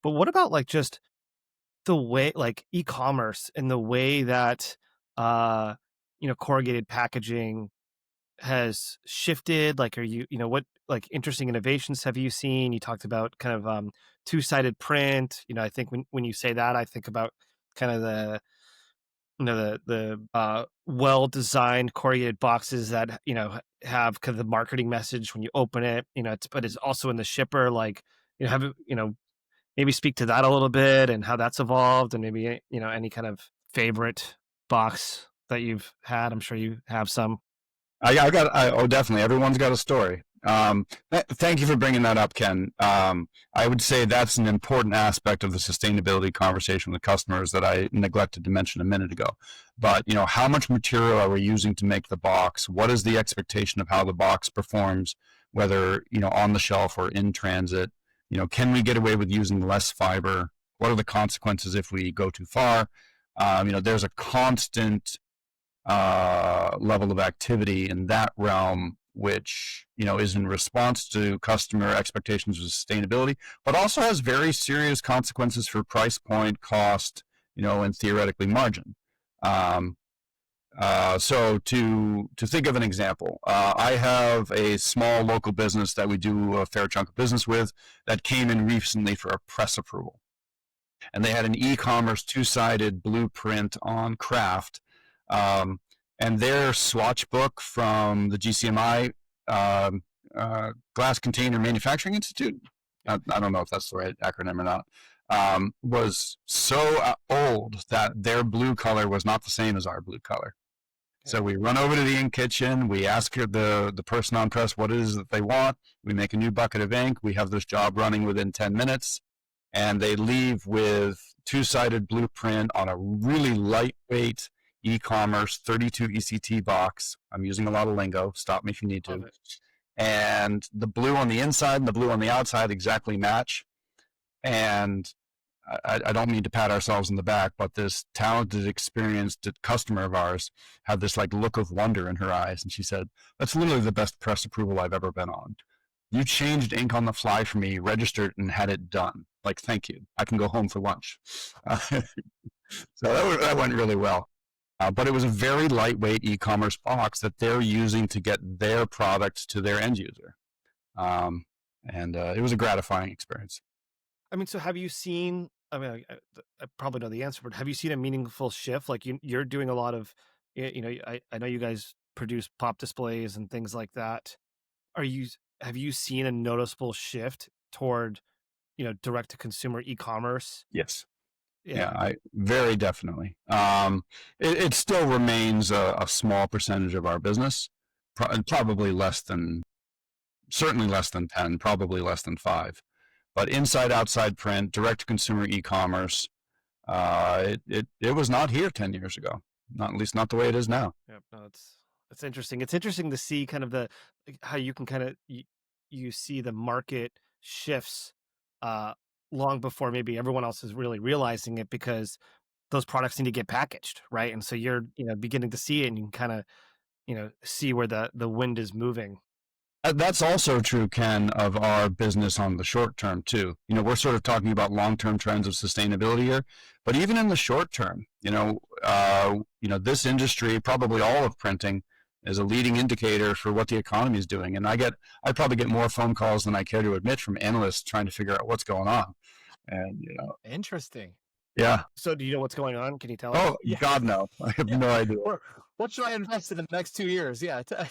But what about like just the way like e-commerce and the way that uh corrugated packaging has shifted? Like, are what like interesting innovations have you seen? You talked about kind of two-sided print. I think when you say that, I think about kind of the well-designed corrugated boxes that have kind of the marketing message when you open it. But it's also in the shipper. Like, have maybe speak to that a little bit and how that's evolved, and maybe any kind of favorite box that you've had. I'm sure you have some. Oh, definitely. Everyone's got a story. Thank you for bringing that up, Ken. I would say that's an important aspect of the sustainability conversation with customers that I neglected to mention a minute ago. But, how much material are we using to make the box? What is the expectation of how the box performs, whether, on the shelf or in transit? Can we get away with using less fiber? What are the consequences if we go too far? There's a constant level of activity in that realm, which is in response to customer expectations of sustainability, but also has very serious consequences for price point, cost, and theoretically margin. So to think of an example, I have a small local business that we do a fair chunk of business with that came in recently for a press approval, and they had an e-commerce two-sided blueprint on craft. And their swatch book from the GCMI Glass Container Manufacturing Institute, I don't know if that's the right acronym or not, was so old that their blue color was not the same as our blue color. So we run over to the ink kitchen, we ask the person on press what it is that they want, we make a new bucket of ink, we have this job running within 10 minutes, and they leave with two-sided blueprint on a really lightweight e-commerce 32 ECT box. I'm using a lot of lingo. Stop me if you need to. And the blue on the inside and the blue on the outside exactly match. And I don't mean to pat ourselves in the back, but this talented, experienced customer of ours had this like look of wonder in her eyes. And she said, "That's literally the best press approval I've ever been on. You changed ink on the fly for me, registered, and had it done. Like, thank you. I can go home for lunch." So that went really well. But it was a very lightweight e-commerce box that they're using to get their product to their end user. And it was a gratifying experience. I mean, so have you seen, I mean, I probably know the answer, but have you seen a meaningful shift? Like you're doing a lot of, I know you guys produce pop displays and things like that. Have you seen a noticeable shift toward, direct to consumer e-commerce? Yes. Yeah. Very definitely. It still remains a small percentage of our business, probably certainly less than 10, probably less than 5. But inside outside print, direct to consumer e-commerce, it was not here 10 years ago. Not at least not the way it is now. Yeah, no, it's interesting. It's interesting to see kind of how you can kind of you see the market shifts long before maybe everyone else is really realizing it, because those products need to get packaged, right? And so you're beginning to see it, and you can kind of see where the wind is moving. That's also true, Ken, of our business on the short term too. We're sort of talking about long-term trends of sustainability here, but even in the short term, this industry, probably all of printing, is a leading indicator for what the economy is doing. And I probably get more phone calls than I care to admit from analysts trying to figure out what's going on. And Interesting. yeah. So do you know what's going on? Can you tell us? Oh, yeah. God, no. I have no idea. What should I invest in the next 2 years? Yeah. So